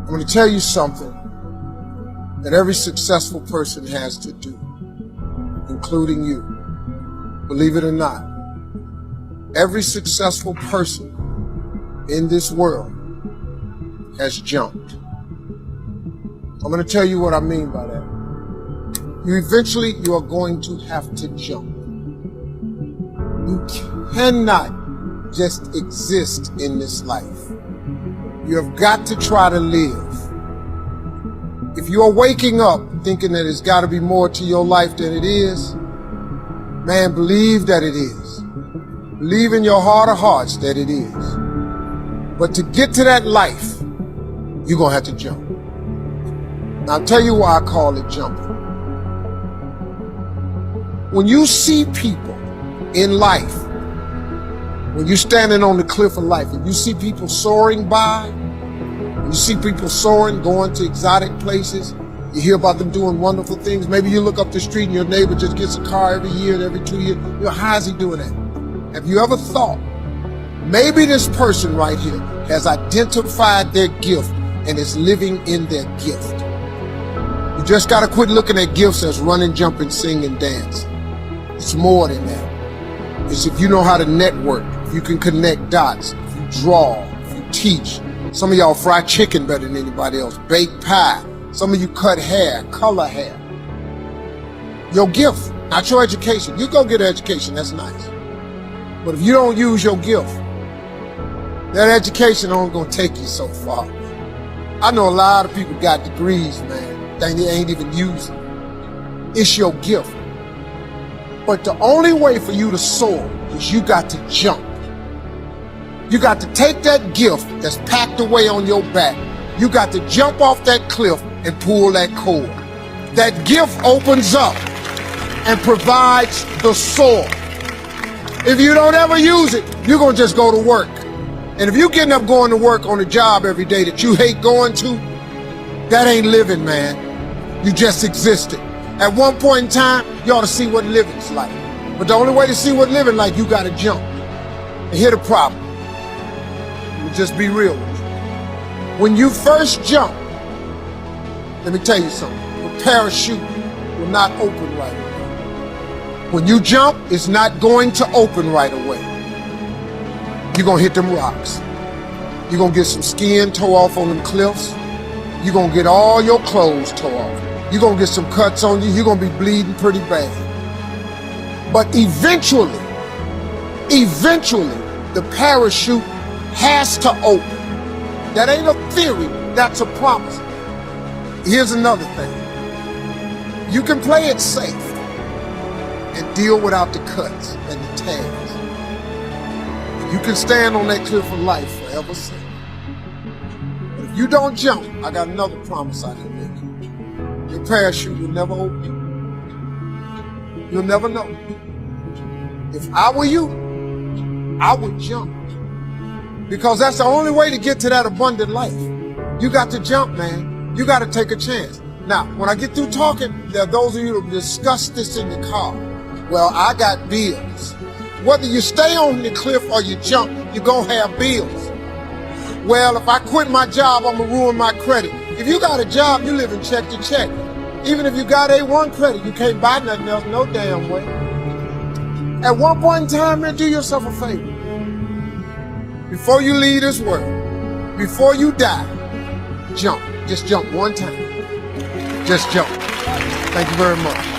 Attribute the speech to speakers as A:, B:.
A: I'm going to tell you something that every successful person has to do, including you. Believe it or not, every successful person in this world has jumped. I'm going to tell you what I mean by that. You are going to have to jump. You cannot just exist in this life. You have got to try to live. If you are waking up thinking that it's got to be more to your life than it is, man, believe that it is. Believe in your heart of hearts that it is. But to get to that life, you're going to have to jump. Now, I'll tell you why I call it jumping. When you see people in life, when you're standing on the cliff of life and you see people soaring by, when you see people soaring, going to exotic places, you hear about them doing wonderful things. Maybe you look up the street and your neighbor just gets a car every year and every 2 years. You know, how is he doing that? Have you ever thought, maybe this person right here has identified their gift and is living in their gift? You just got to quit looking at gifts as running, jumping, singing, dance. It's more than that. It's if you know how to network, if you can connect dots, if you draw, if you teach. Some of y'all fry chicken better than anybody else, bake pie. Some of you cut hair, color hair. Your gift, not your education. You go get an education, that's nice. But if you don't use your gift, that education only gonna take you so far. I know a lot of people got degrees, man, they ain't even using. It's your gift. But the only way for you to soar is you got to jump. You got to take that gift that's packed away on your back. You got to jump off that cliff and pull that cord. That gift opens up and provides the soar. If you don't ever use it, you're gonna just go to work. And if you're getting up going to work on a job every day that you hate going to, that ain't living, man. You just existed. At one point in time, you ought to see what living's like. But the only way to see what living like, you gotta jump. And here's the problem. We'll just be real with you. When you first jump, let me tell you something. The parachute will not open right away. When you jump, it's not going to open right away. You're gonna hit them rocks. You're gonna get some skin tore off on them cliffs. You're gonna get all your clothes tore off. You're gonna get some cuts on you. You're gonna be bleeding pretty bad. But eventually, the parachute has to open. That ain't a theory, that's a promise. Here's another thing. You can play it safe and deal without the cuts and the tags. You can stand on that cliff of life forever safe. But if you don't jump, I got another promise I can make you. Your parachute will never open. You'll never know. If I were you, I would jump. Because that's the only way to get to that abundant life. You got to jump, man. You got to take a chance. Now, when I get through talking, there are those of you who discuss this in the car. Well, I got bills. Whether you stay on the cliff or you jump, you're going to have bills. Well, if I quit my job, I'm going to ruin my credit. If you got a job, you live in check to check. Even if you got A1 credit, you can't buy nothing else no damn way. At one point in time, man, do yourself a favor. Before you leave this world, before you die, jump. Just jump one time. Just jump. Thank you very much.